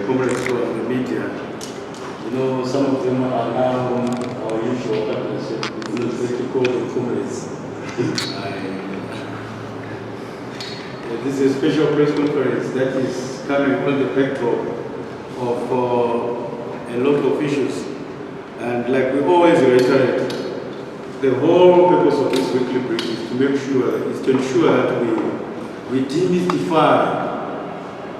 comrades who are in the media. You know, some of them are now our usual partnership. It's not to call them comrades. This is a special press conference that is coming on the backdrop of a lot of issues. And like we always reiterate, the whole purpose of this weekly brief is to ensure that we demystify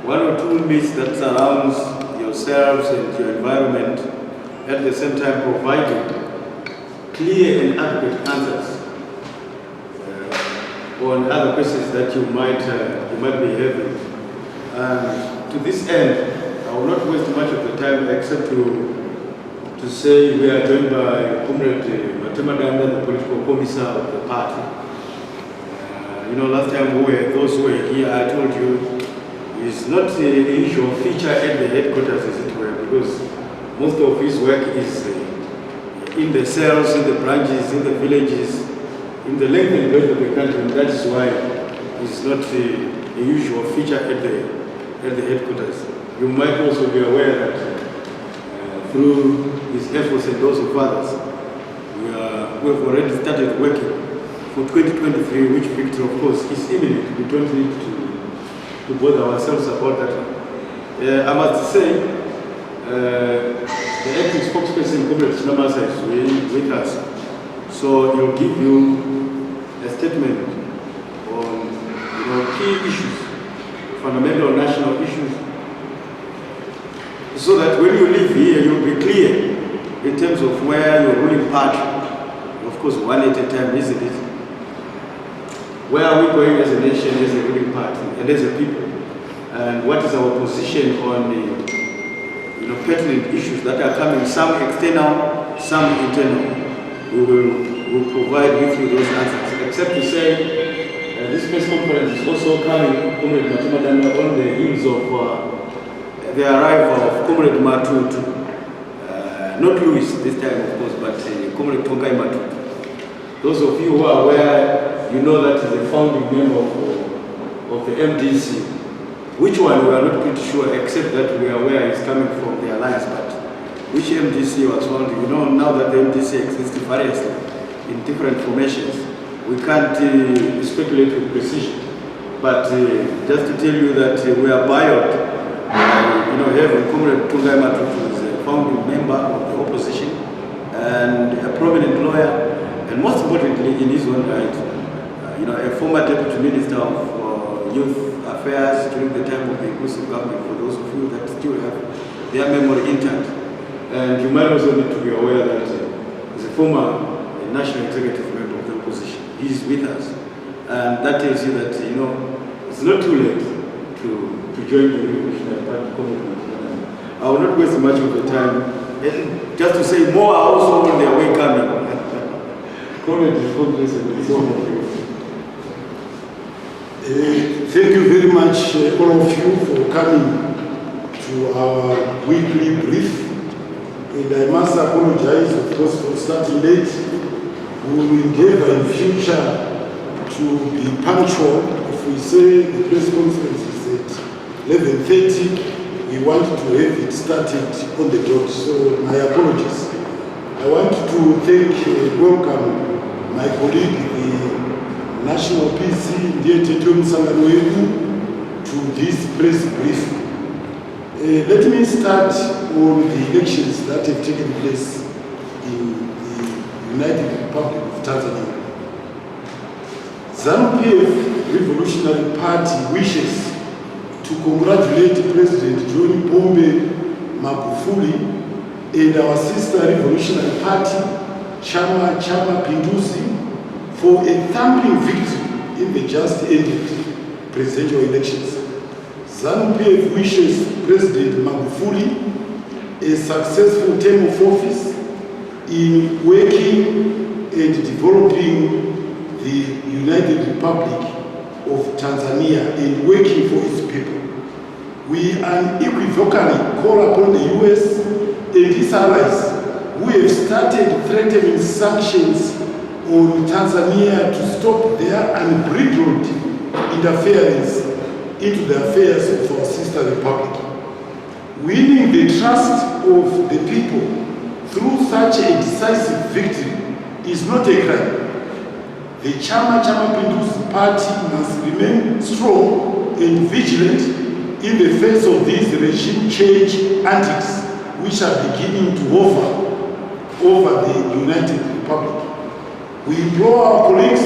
one or two myths that surrounds yourselves and your environment, at the same time providing clear and adequate answers on other questions that you might be having. And to this end, I will not waste much of the time except to say we are joined by Comrade Matema Danda, the political commissar of the party. You know, last time those who were here, I told you, it's not the usual feature at the headquarters, as it were, because most of his work is in the cells, in the branches, in the villages, in the length and breadth of the country, and that is why it's not the usual feature at the headquarters. You might also be aware that through his efforts and those of others, we have already started working for 2023, which victory, of course, is imminent. We don't need to bother ourselves about that. I must say, the acting spokesperson, Comrade Chinamasa, is with us. So he'll give you a statement on key issues, fundamental national issues, so that when you leave here, you'll be clear in terms of where your ruling party, of course, one at a time, isn't it? Where are we going as a nation, as a ruling party, and as a people? And what is our position on the pertinent issues that are coming, some external, some internal? We will provide with you those answers. Except to say, this press conference is also coming, Comrade Matema Danda, on the heels of the arrival of Comrade Matutu. Not Louis this time, of course, but Comrade Tongai Matutu. Those of you who are aware, you know that is the founding member of the MDC. Which one we are not pretty sure, except that we are aware is coming from the alliance, but which MDC was founded? You know, now that the MDC exists variously in different formations, we can't speculate with precision. But just to tell you that we are buoyed, having Comrade Tongai Matutu as a founding member of the opposition and a prominent lawyer, and most importantly, in his own right, a former deputy minister of youth affairs during the time of the inclusive government, for those of you that still have their memory intact. And you might also need to be aware that as a former national executive member of the opposition, he is with us. And that tells you that, it's not too late to join the Revolutionary Party commitment. I will not waste much of the time. And just to say, more are also on their way coming. Thank you very much, all of you, for coming to our weekly brief. And I must apologize, of course, for starting late. We will endeavor in future to be punctual. If we say the press conference is at 11:30, we want to have it started on the dot. So my apologies. I want to thank, welcome my colleague, the National PC, Ndiyethetho Msangano wetu, to this press brief. Let me start on the elections that have taken place in the United Republic of Tanzania. ZANU-PF Revolutionary Party wishes to congratulate President John Pombe Magufuli and our sister Revolutionary Party, Chama Pinduzi, for a thumping victory in the just ended presidential elections. ZANU-PF wishes President Magufuli a successful term of office in working and developing the United Republic of Tanzania and working for its people. We unequivocally call upon the US and its allies who have started threatening sanctions on Tanzania to stop their unbridled interference into the affairs of our sister republic. winning the trust of the people through such a decisive victory is not a crime. The Chama Cha Mapinduzi party must remain strong and vigilant in the face of these regime change antics which are beginning to hover over the United Republic. We implore our colleagues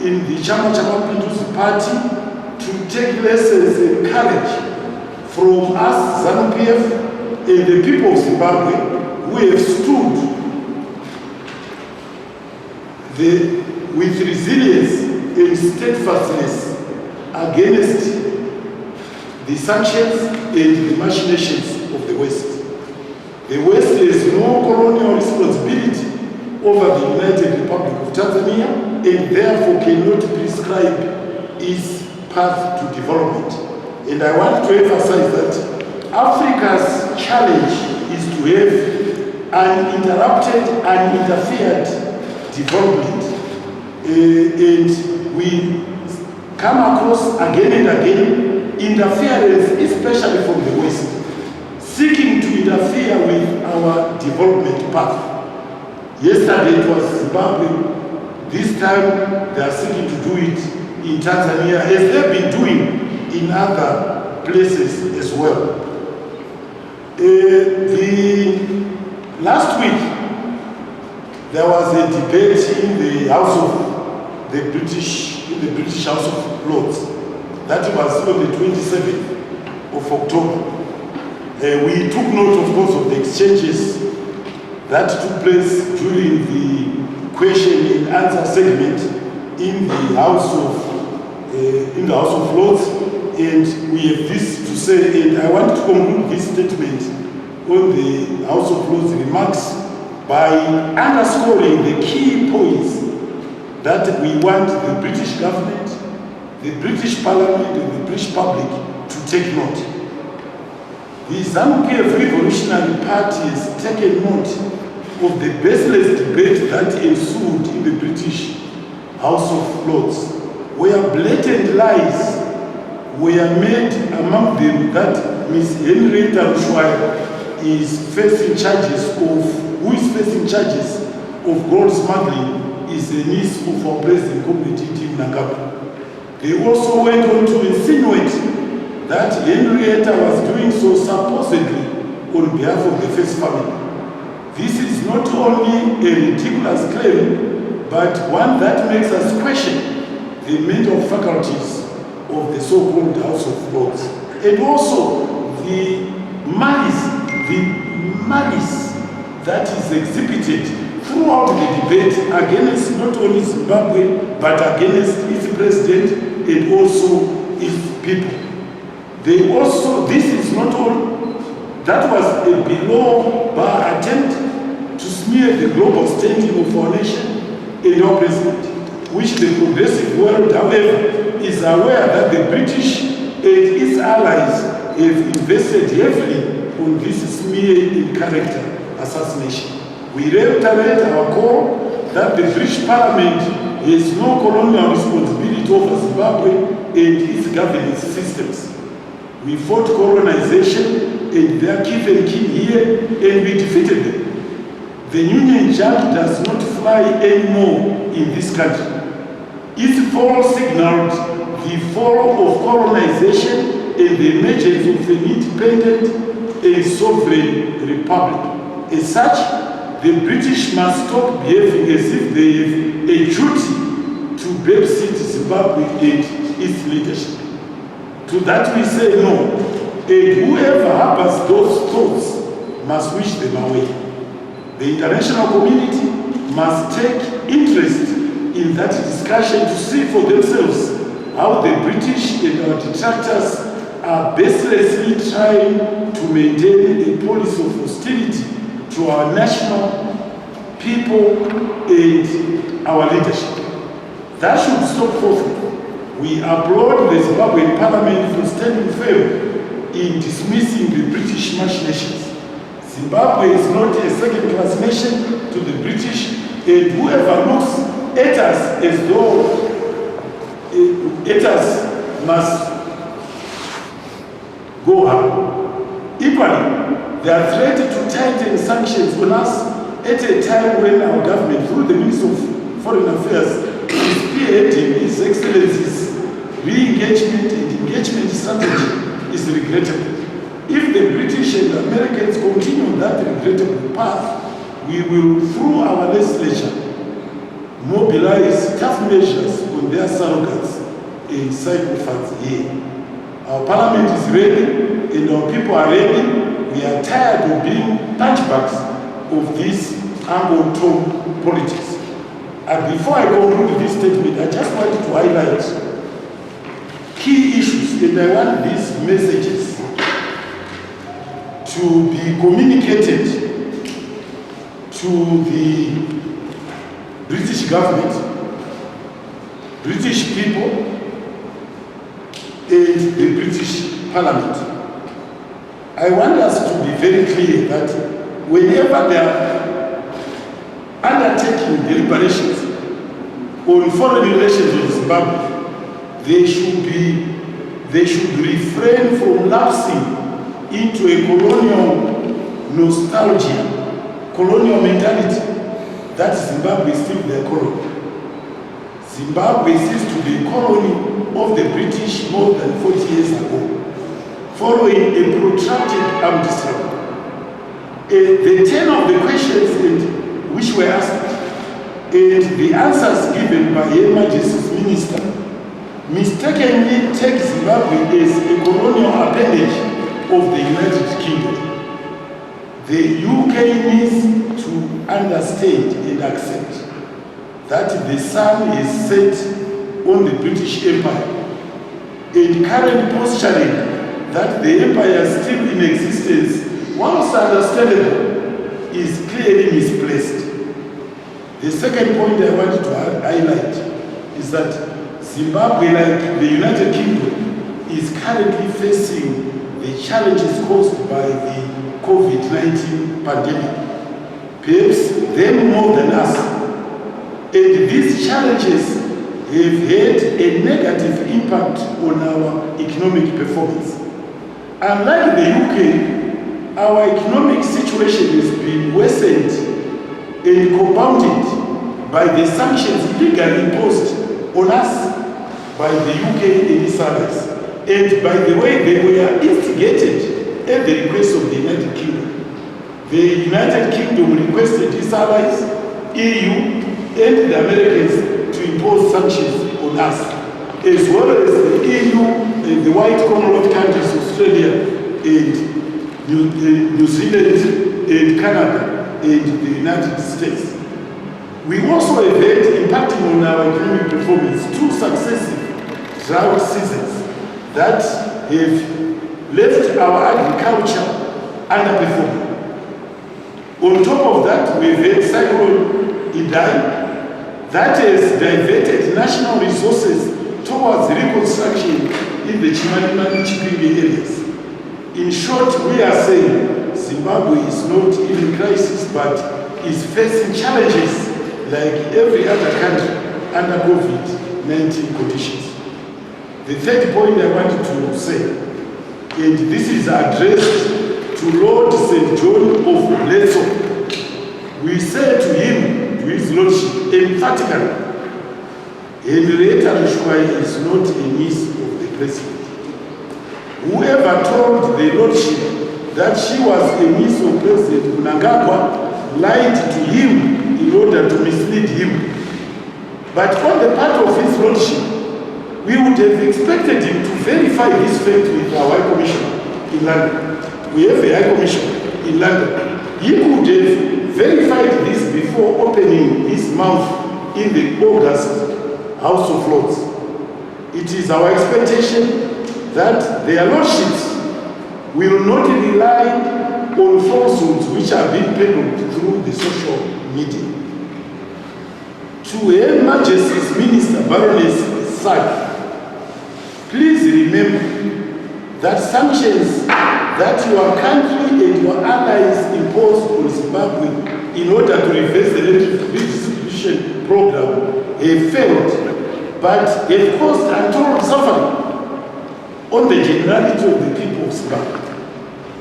in the Chama Cha Mapinduzi party to take lessons and courage from us, ZANU-PF, and the people of Zimbabwe who have stood with resilience and steadfastness against the sanctions and the machinations of the West. The West has no colonial responsibility over the United Republic of Tanzania and therefore cannot prescribe its path to development. And I want to emphasize that Africa's challenge is to have uninterrupted, uninterfered development. And we come across again and again interference, especially from the West, seeking to interfere with our development path. Yesterday it was Zimbabwe. This time they are seeking to do it in Tanzania, as they've been doing in other places as well. Last week there was a debate in the House of the British House of Lords. That was on the 27th of October. We took note, of course, of the exchanges that took place during the question and answer segment in the House of Lords, and we have this to say. And I want to conclude this statement on the House of Lords remarks by underscoring the key points that we want the British government, the British Parliament, and the British public to take note. The ZANU-PF Revolutionary Party has taken note of the baseless debate that ensued in the British House of Lords, where blatant lies were made, among them that Ms. Henrietta Rushwaya who is facing charges of gold smuggling is a niece of our president, Community Team Nagabu. They also went on to insinuate that Henrietta was doing so supposedly on behalf of the First Family. This is not only a ridiculous claim, but one that makes us question the mental faculties of the so-called House of Lords, and also the malice that is exhibited throughout the debate against not only Zimbabwe, but against its president and also its people. That was a below-bar attempt to smear the global standing of our nation and our president, which the progressive world, however, is aware that the British and its allies have invested heavily on this smear in character assassination. We reiterate our call that the British Parliament has no colonial responsibility over Zimbabwe and its governance systems. We fought colonization and their kith and kin here, and we defeated them. The Union Jack does not fly anymore in this country. Its fall signaled the fall of colonization and the emergence of an independent and sovereign republic. As such, the British must stop behaving as if they have a duty to babysit Zimbabwe and its leadership. To that we say no, and whoever harbors those thoughts must wish them away. The international community must take interest in that discussion to see for themselves how the British and our detractors are baselessly trying to maintain a policy of hostility to our national people and our leadership. That should stop forthwith. We applaud the Zimbabwean Parliament for standing firm in dismissing the British machinations. Zimbabwe is not a second-class nation to the British, and whoever looks at us as though it must go harm. Equally, they are threatened to tighten sanctions on us at a time when our government, through the Ministry of Foreign Affairs, is spearheading His Excellency's re-engagement and engagement strategy is regrettable. If the British and the Americans continue that regrettable path, we will, through our legislature, mobilize tough measures on their surrogates and psychopaths here. Our parliament is ready and our people are ready. We are tired of being punchbacks of this angle-tone politics. And before I conclude this statement, I just wanted to highlight key issues, and I want these messages to be communicated to the British government, British people, and the British Parliament. I want us to be very clear that whenever they are undertaking deliberations on foreign relations with Zimbabwe, they should refrain from lapsing into a colonial nostalgia, colonial mentality that Zimbabwe is still their colony. Zimbabwe ceased to be a colony of the British more than 40 years ago, following a protracted armed struggle. The 10 of the questions which were asked and the answers given by Her Majesty's Minister mistakenly take Zimbabwe as a colonial appendage of the United Kingdom. The UK needs to understand and accept that the sun is set on the British Empire, and current posturing that the empire is still in existence, whilst understandable, is clearly misplaced. The second point I wanted to highlight is that Zimbabwe, like the United Kingdom, is currently facing the challenges caused by the COVID-19 pandemic, perhaps them more than us. And these challenges have had a negative impact on our economic performance. Unlike the UK, our economic situation has been worsened and compounded by the sanctions legally imposed on us by the UK and its allies. And by the way, they were instigated at the request of the United Kingdom. The United Kingdom requested its allies, EU, and the Americans to impose sanctions on us, as well as the EU and the white Commonwealth countries, Australia and New Zealand and Canada and the United States. We also have had, impacting on our economic performance, 2 successive drought seasons that have left our agriculture underperforming. On top of that, we've had Cyclone Idai that has diverted national resources towards reconstruction in the Chimanimani and Chipinge areas. In short, we are saying Zimbabwe is not in crisis, but is facing challenges like every other country under COVID-19 conditions. The third point I wanted to say, and this is addressed to Lord St. John of Bledsoe, we say to him, to his lordship, emphatically, Henrietta Mishwai is not a niece of the president. Whoever told the lordship that she was a niece of President Mnangagwa lied to him in order to mislead him. But on the part of his lordship, we would have expected him to verify this fact with our High Commissioner in London. We have a High Commissioner in London. He could have verified this before opening his mouth in the August House of Lords. It is our expectation that their lordships will not rely on falsehoods which are being peddled through the social media. To Her Majesty's Minister Baroness Saki, please remember that sanctions that your country and your allies imposed on Zimbabwe in order to reverse the redistribution program have failed, but have caused untold suffering on the generality of the people of Zimbabwe.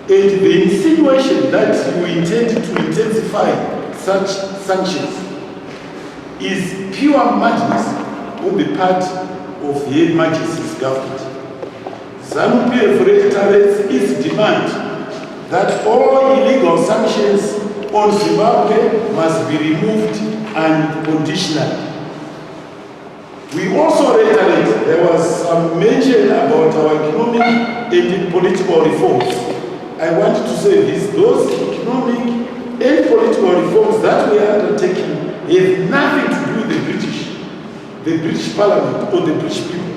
And the insinuation that you intend to intensify such sanctions is pure madness on the part of Her Majesty's government. ZANU-PF reiterates its demand that all illegal sanctions on Zimbabwe must be removed unconditionally. We also reiterate there was some mention about our economic and political reforms. I want to say this, those economic and political reforms that we are undertaking have nothing to do with the British Parliament or the British people.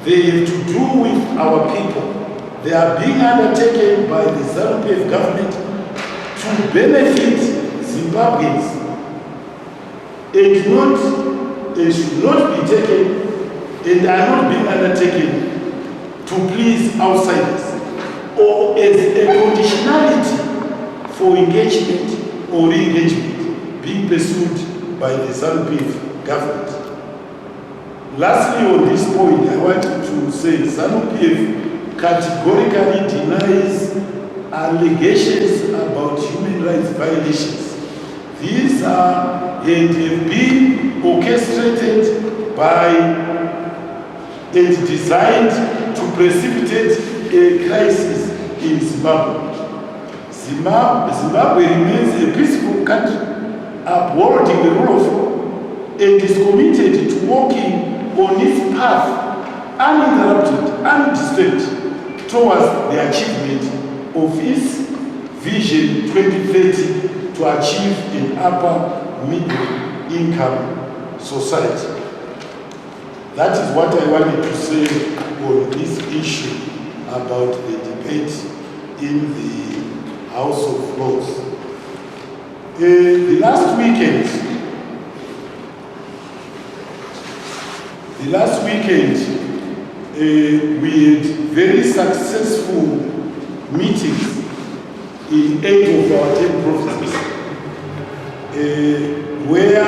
They have to do with our people. They are being undertaken by the ZANU-PF government to benefit Zimbabweans and should not be taken and are not being undertaken to please outsiders or as a conditionality for engagement or re-engagement being pursued by the ZANU-PF government. Lastly, on this point, I want to say ZANU-PF categorically denies allegations about human rights violations. These have been orchestrated by and designed to precipitate a crisis in Zimbabwe. Zimbabwe remains a peaceful country, upholding the rule of law, and is committed to walking on its path uninterrupted, undisturbed, towards the achievement of its Vision 2030 to achieve an upper middle income society. That is what I wanted to say on this issue about the debate in the House of Lords. The last weekend, we had very successful meetings in 8 of our 10 provinces, where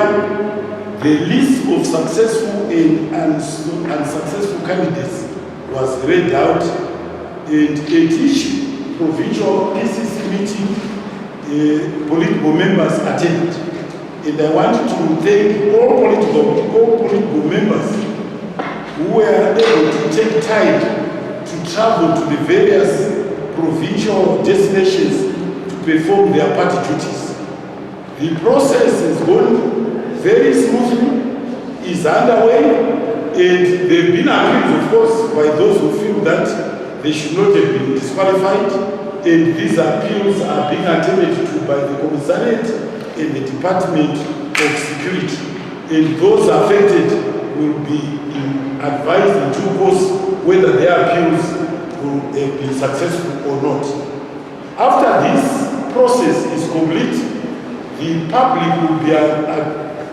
the list of successful and unsuccessful candidates was read out, and at each provincial PCC meeting, political members attended. And I want to thank all political members who were able to take time to travel to the various provincial destinations to perform their party duties. The process is going very smoothly, is underway, and they've been accused, of course, by those who feel that they should not have been disqualified, and these appeals are being attended to by the Commissariat and the Department of Security, and those affected will be advised in due course whether their appeals will have been successful or not. After this process is complete, the public will be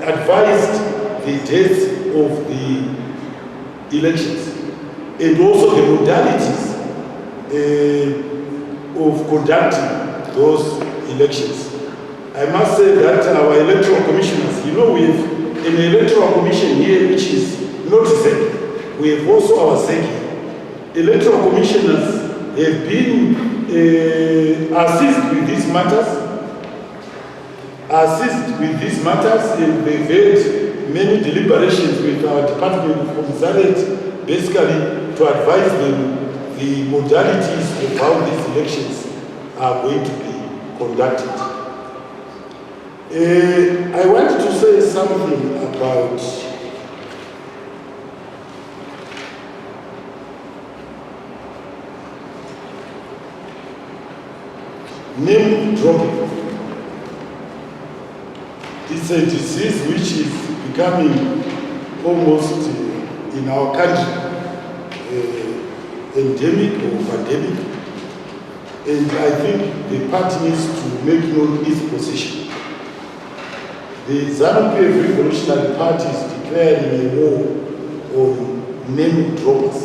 advised the dates of the elections and also the modalities of conducting those elections. I must say that our electoral commissioners, we have an electoral commission here which is not ZEC. We have also our ZEC. Electoral commissioners have been assist with these matters, and they've had many deliberations with our Department of Commissariat, basically to advise them the modalities of how these elections are going to be conducted. I want to say something about name dropping. It's a disease which is becoming almost in our country endemic or pandemic, and I think the party needs to make known its position. The ZANU-PF Revolutionary Party is declaring a war on name droppers.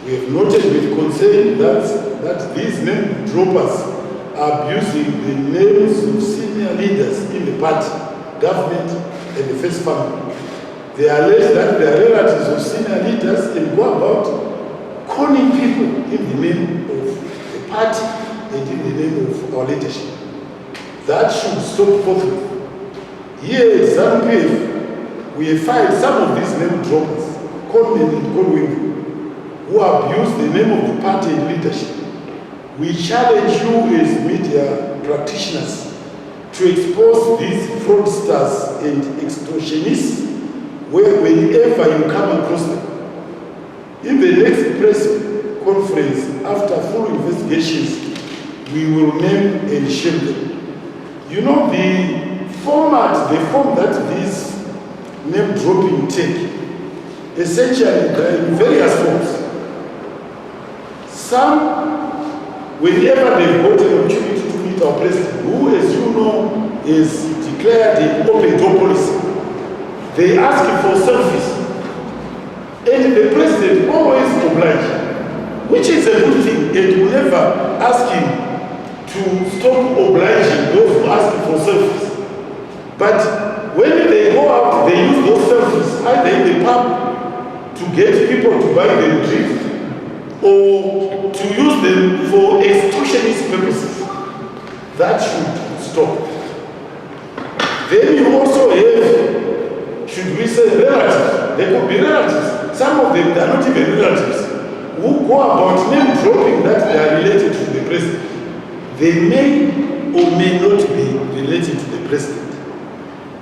We have noted with concern that these name droppers are abusing the names of senior leaders in the party, government, and the first family. They allege that they are relatives of senior leaders and go about calling people in the name of the party and in the name of our leadership. That should stop forthwith. Here at ZANU-PF, we have filed some of these name droppers, Coleman and Colwyn, who abuse the name of the party and leadership. We challenge you as media practitioners to expose these fraudsters and extortionists whenever you come across them. In the next press conference, after full investigations, we will name and shame them. You know, the form that these name dropping take, essentially they're in various forms. Some, whenever they've got an opportunity to meet our president, who, as you know, is declared an open door policy, they ask him for selfies. And the president always obliges, which is a good thing, and will never ask him to stop obliging those who ask him for selfies. But when they go out, they use those selfies either in the pub to get people to buy them drinks, or to use them for extortionist purposes. That should stop. Then you also have, should we say, relatives. They could be relatives. Some of them are not even relatives, who go about name dropping that they are related to the president. They may or may not be related to the president.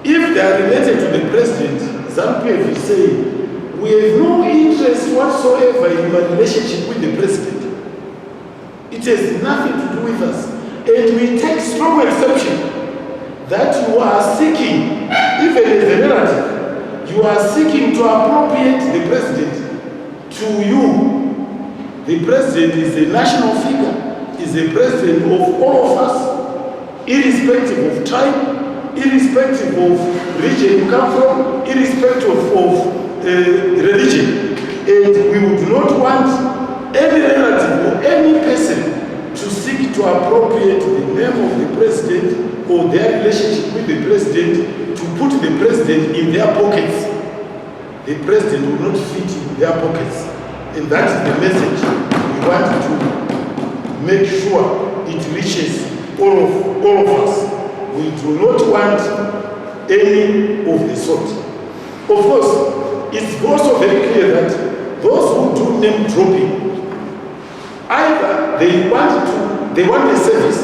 If they are related to the president, ZANU-PF is saying, we have no interest whatsoever in your relationship with the president. It has nothing to do with us. And we take strong exception that you are seeking, even as a relative, you are seeking to appropriate the president to you. The president is a national figure, is a president of all of us, irrespective of tribe, irrespective of region you come from, irrespective of religion. And we would not want any relative or any person to seek to appropriate the name of the president or their relationship with the president to put the president in their pockets. The president will not fit in their pockets. And that is the message we want to make sure it reaches all of us. We do not want any of the sort. Of course, it's also very clear that those who do name dropping, either they want a service,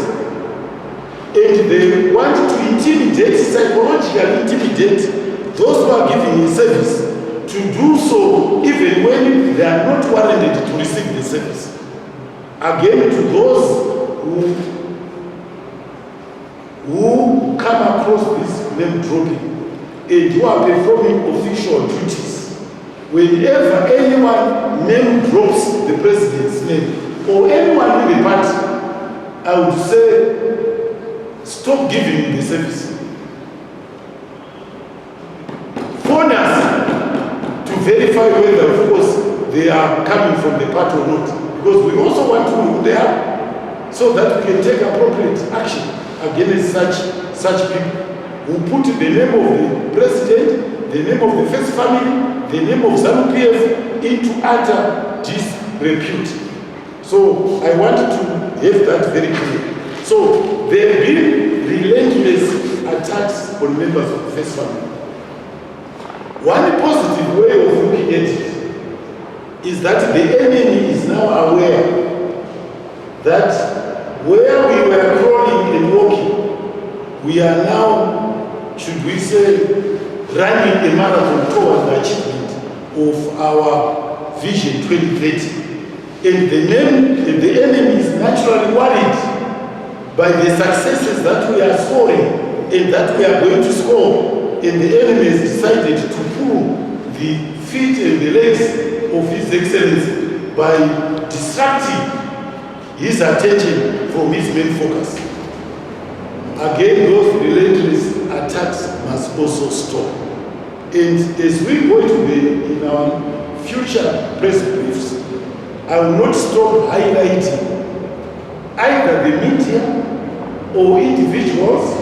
and they want to intimidate, psychologically intimidate those who are giving a service to do so even when they are not warranted to receive the service. Again, to those who come across this name dropping and who are performing official duties, whenever anyone name drops the president's name or anyone in the party, I would say, stop giving the service. Phone us to verify whether, of course, they are coming from the party or not. Because we also want to know who they are, so that we can take appropriate action against such people who put the name of the president, the name of the first family, the name of ZANU-PF into utter disrepute. So I wanted to have that very clear. So there have been relentless attacks on members of the first family. One positive way of looking at it is that the enemy is now aware that where we were crawling and walking, we are now, should we say, running a marathon toward the achievement of our Vision 2030. And the enemy is naturally worried by the successes that we are scoring and that we are going to score. And the enemy has decided to pull the feet and the legs of His Excellency by distracting his attention from his main focus. Again, those relentless attacks must also stop. And as we go in our future press briefs, I will not stop highlighting either the media or individuals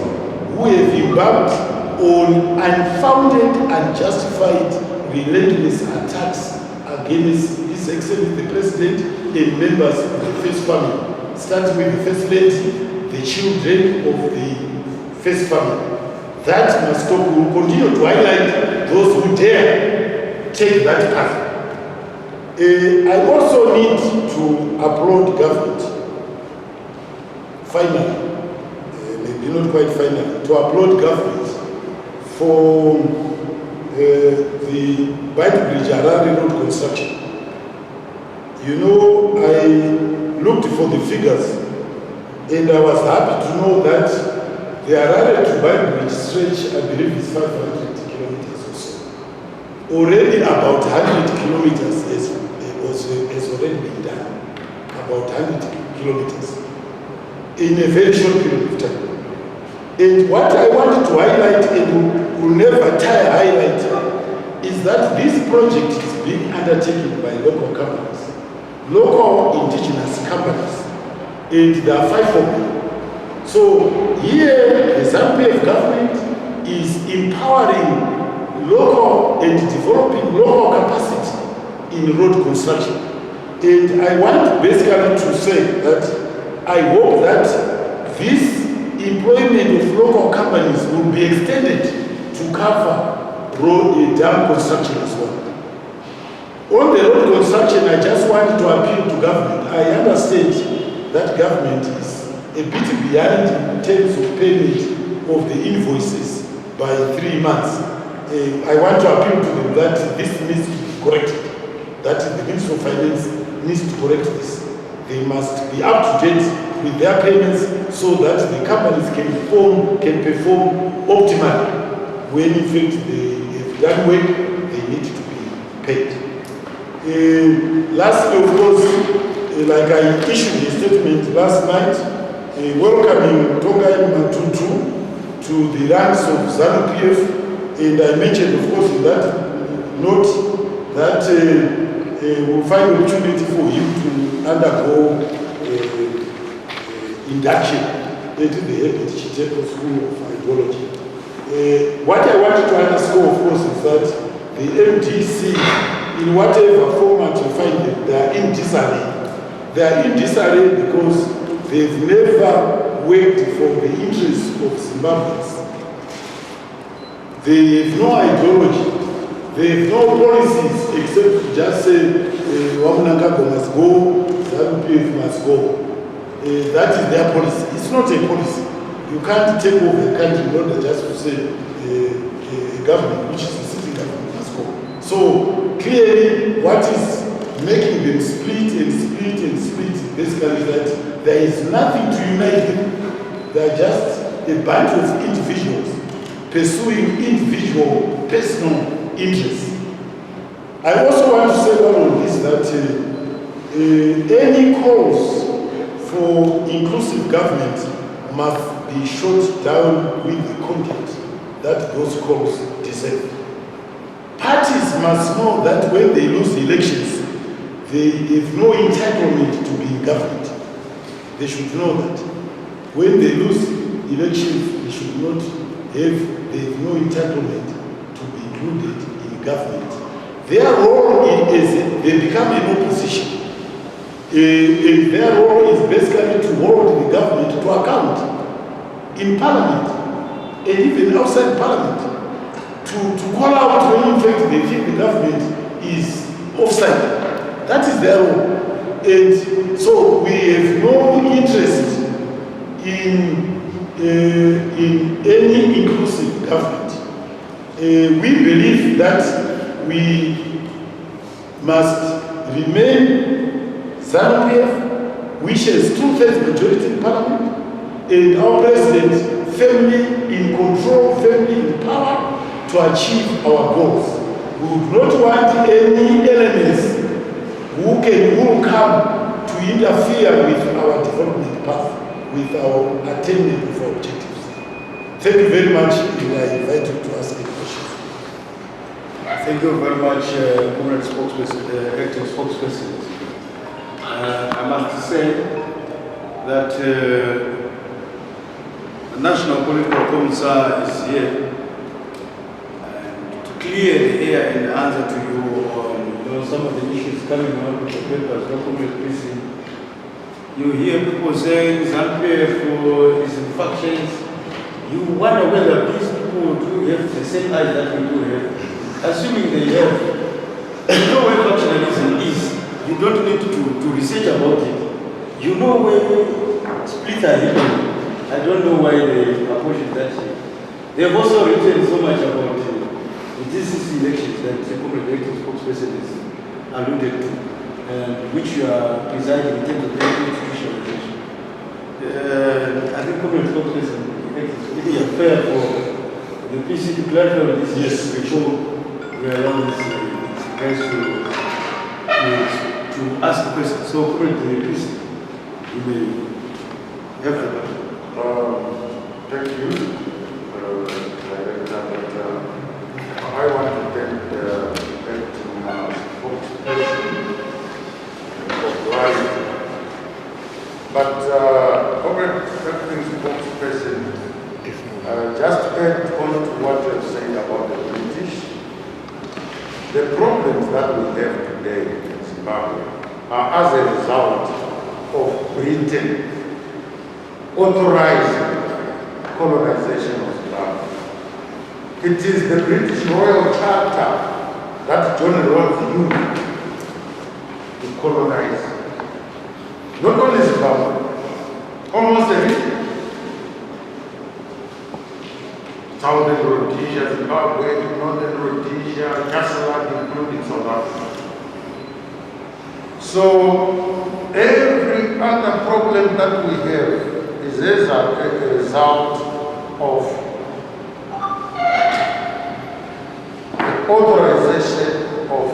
who have embarked on unfounded, unjustified, relentless attacks against His Excellency the President and members of the First Family, starting with the first lady, the children of the first family. That must stop. We will continue to highlight those who dare take that path. I also need to applaud government. Finally, maybe not quite finally, to applaud government for the Bite Bridge Harare Road construction. You know, I looked for the figures and I was happy to know that the Harare to Bite Bridge stretch, I believe, is 500 kilometers or so. Already about 100 kilometers has already been done. About 100 kilometers in a very short period of time. And what I wanted to highlight, and will never tire highlight, is that this project is being undertaken by local companies, local indigenous companies, and there are 5 of them. So here, the ZANU-PF government is empowering local and developing local capacity in road construction. And I want basically to say that I hope that this employment of local companies will be extended to cover road and dam construction as well. On the road construction, I just wanted to appeal to government. I understand that government is a bit behind in terms of payment of the invoices by 3 months. I want to appeal to them that this needs to be corrected. That the Ministry of Finance needs to correct this. They must be up to date with their payments so that the companies can perform optimally when in fact they have done work, they need to be paid. Lastly, of course, like I issued a statement last night, welcoming Tongai Matutu to the ranks of ZANU-PF, and I mentioned, of course, in that note that we'll find opportunity for him to undergo induction into the Herbert Chiteko School of Hydrology. What I wanted to underscore, of course, is that the MDC, in whatever format you find them, they are in disarray. They are in disarray because they've never worked for the interests of Zimbabweans. They have no ideology. They have no policies except to just say Wamunangagwa must go, ZANU-PF must go. That is their policy. It's not a policy. You can't take over the country in order just to say a government, which is a sitting government, must go. So clearly, what is making them split and split and split is basically that there is nothing to unite them. They are just a bunch of individuals pursuing individual personal interests. I also want to say all of this that any calls for inclusive government must be shot down with the content that those calls deserve. Parties must know that when they lose elections, they have no entitlement to be in government. They should know that. When they lose elections, they should not have, they have no entitlement to be included in government. Their role is they become an opposition. And their role is basically to hold the government to account in parliament and even outside parliament. To call out when in fact they think the government is offside. That is their role. And so we have no interest in any inclusive government. We believe that we must remain ZANU-PF, which has 2/3 majority in parliament, and our president firmly in control, firmly in power to achieve our goals. We would not want any elements who will come to interfere with our development path, with our attainment of our objectives. Thank you very much, and I invite you to ask any questions. Thank you very much, Comrade Spokesperson, Acting Spokesperson. I must say that the National Political Commissar is here to clear the air and answer to you on some of the issues coming out of the papers, document, You hear people saying ZANU-PF is in factions. You wonder whether these people do have the same eyes that we do have. Assuming they have, you know where factionalism is. You don't need to research about it. You know where splits are hidden. I don't know why they approach it that way. They have also written so much about the DCC elections that the corporate elected spokesperson is alluded to, which you are presiding in terms of the institutionalization. I think corporate spokesperson it is fair for the PC to clarify this. Yes, before we allow this guys to ask the question. So, corporate PC, you may have the button. Thank you, Director. I want to thank the spokesperson for right. But corporate acting spokesperson, just to add on to what you have said about the British, the problems that we have today in Zimbabwe are as a result of Britain authorizing colonization of Zimbabwe. It is the British Royal Charter that John Rawls used to colonize not only Zimbabwe, almost everything. Southern Rhodesia, Zimbabwe, Northern Rhodesia, Nyasaland, including South Africa. So every other problem that we have is as a result of the authorization of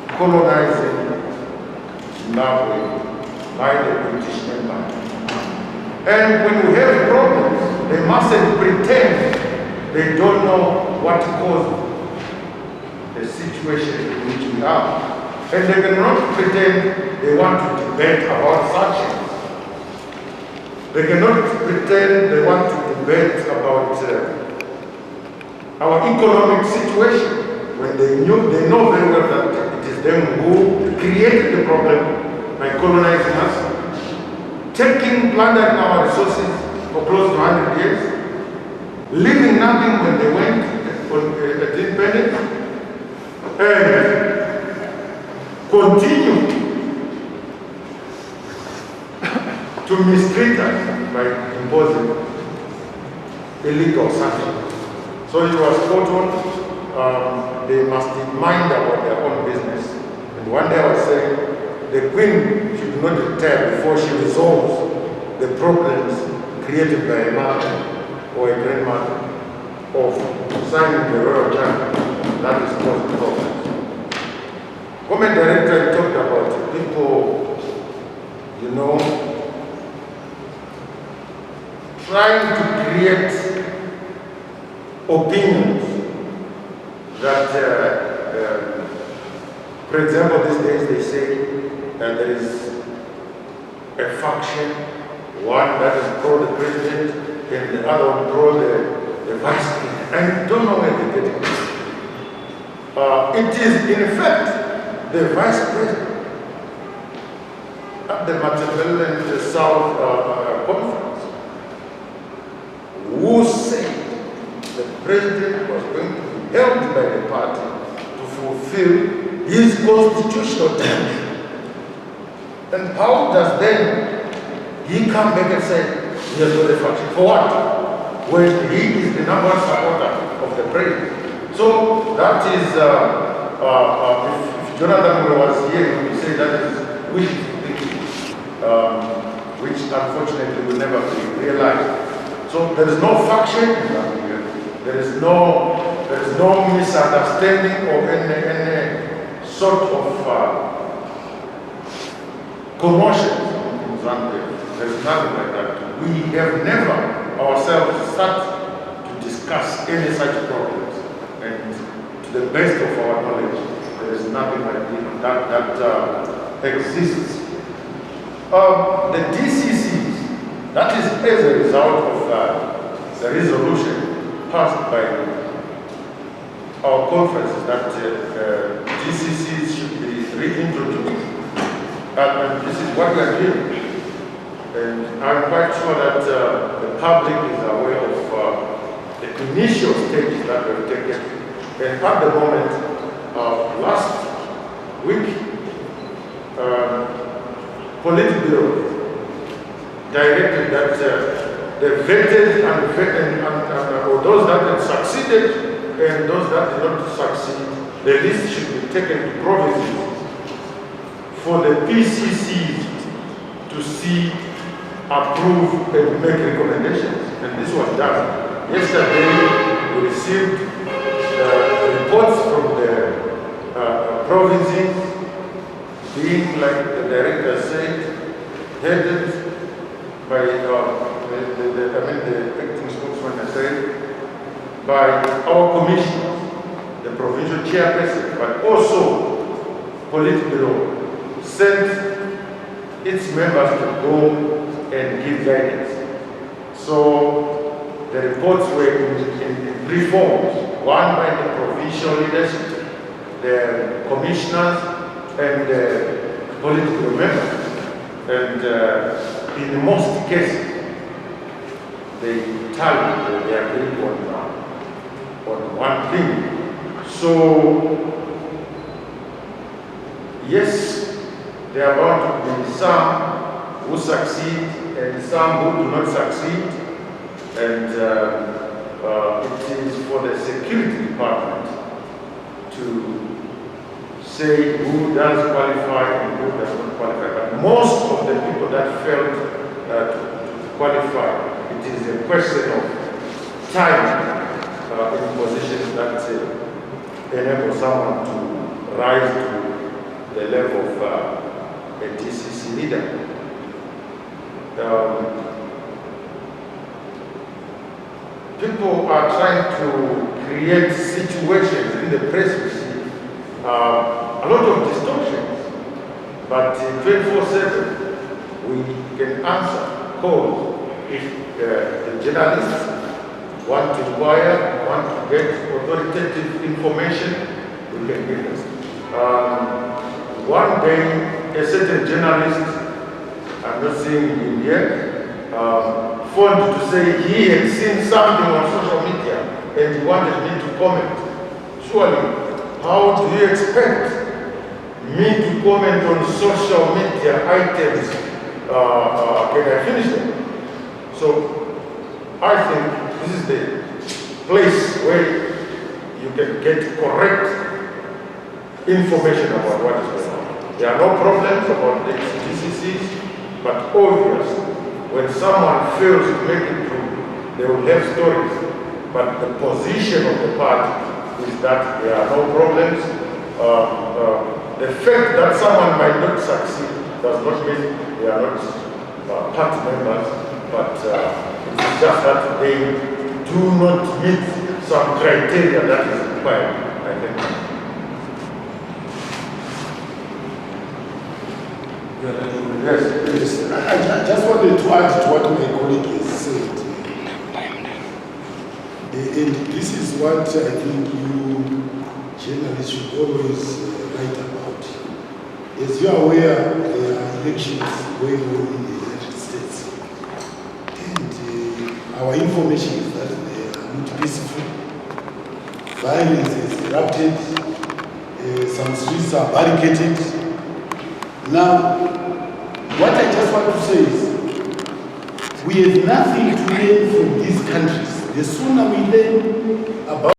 colonizing Zimbabwe by the British Empire. And when we have problems, they mustn't pretend they don't know what caused the situation in which we are. And they cannot pretend they want to debate about sanctions. They cannot pretend they want to debate about our economic situation when they know very well that it is them who created the problem by colonizing us, taking, plundering our resources for close to 100 years, leaving nothing when they went at independence, and continue to mistreat us by imposing illegal sanctions. So you are spot on. They must mind about their own business. And one day I was saying, the Queen should not retire before she resolves the problems created by a mother or a grandmother of signing the Royal Charter that is causing problems. Comment Director talked about people, trying to create opinions that, for example, these days they say that there is a faction, one that is pro the president and the other one pro the vice president. I don't know where they get it. It is in fact the vice president at the Machiavellian South Conference who said the president was going to be held by the party to fulfill his constitutional term. And how does then he come back and say he has got a faction? For what? When he is the number one supporter of the president. So that is, if Jonathan was here, he would say that is wishful thinking, which unfortunately will never be realized. So there is no faction in Zambia. There is no misunderstanding or any sort of commotion in Zambia. There is nothing like that. We have never ourselves sat to discuss any such problems. And to the best of our knowledge, there is nothing like that exists. The DCCs, that is as a result of the resolution passed by our conference that DCCs should be reintroduced. And this is what we are doing. And I'm quite sure that the public is aware of the initial stages that were taken. And at the moment, last week, Politburo directed that the vetted or those that had succeeded and those that did not succeed, the list should be taken to provinces for the PCC to see, approve, and make recommendations. And this was done. Yesterday, we received reports from the provinces, being, like the director said, headed by the acting spokesman said, by our commissioners, the provincial chairperson, but also Politburo sent its members to go and give guidance. So the reports were in three forms: one by the provincial leadership, the commissioners, and the Politburo members. And in most cases, they tallied, they agreed on one thing. So, yes, there are bound to be some who succeed and some who do not succeed. And it is for the security department to say who does qualify and who does not qualify. But most of the people that failed to qualify, it is a question of time in positions that enable someone to rise to the level of a DCC leader. People are trying to create situations in the presidency, a lot of distortions, but 24/7 we can answer calls if the journalists want to inquire, want to get authoritative information, we can get it. One day, a certain journalist, I'm not saying him yet, phoned to say he had seen something on social media and he wanted me to comment. Surely, how do you expect me to comment on social media items? Can I finish them? So, I think this is the place where you can get correct information about what is going on. There are no problems about the DCCs, but obviously, when someone fails to make it through, they will have stories. But the position of the party is that there are no problems. The fact that someone might not succeed does not mean they are not party members, but it's just that they do not meet some criteria that is required, I think. Yes, I just wanted to add to what my colleague has said. And this is what I think you journalists should always write about. As you are aware, there are elections going on in the United States. And our information is that they are not peaceful. Violence is erupted. Some streets are barricaded. Now, what I just want to say is, we have nothing to learn from these countries. The sooner we learn about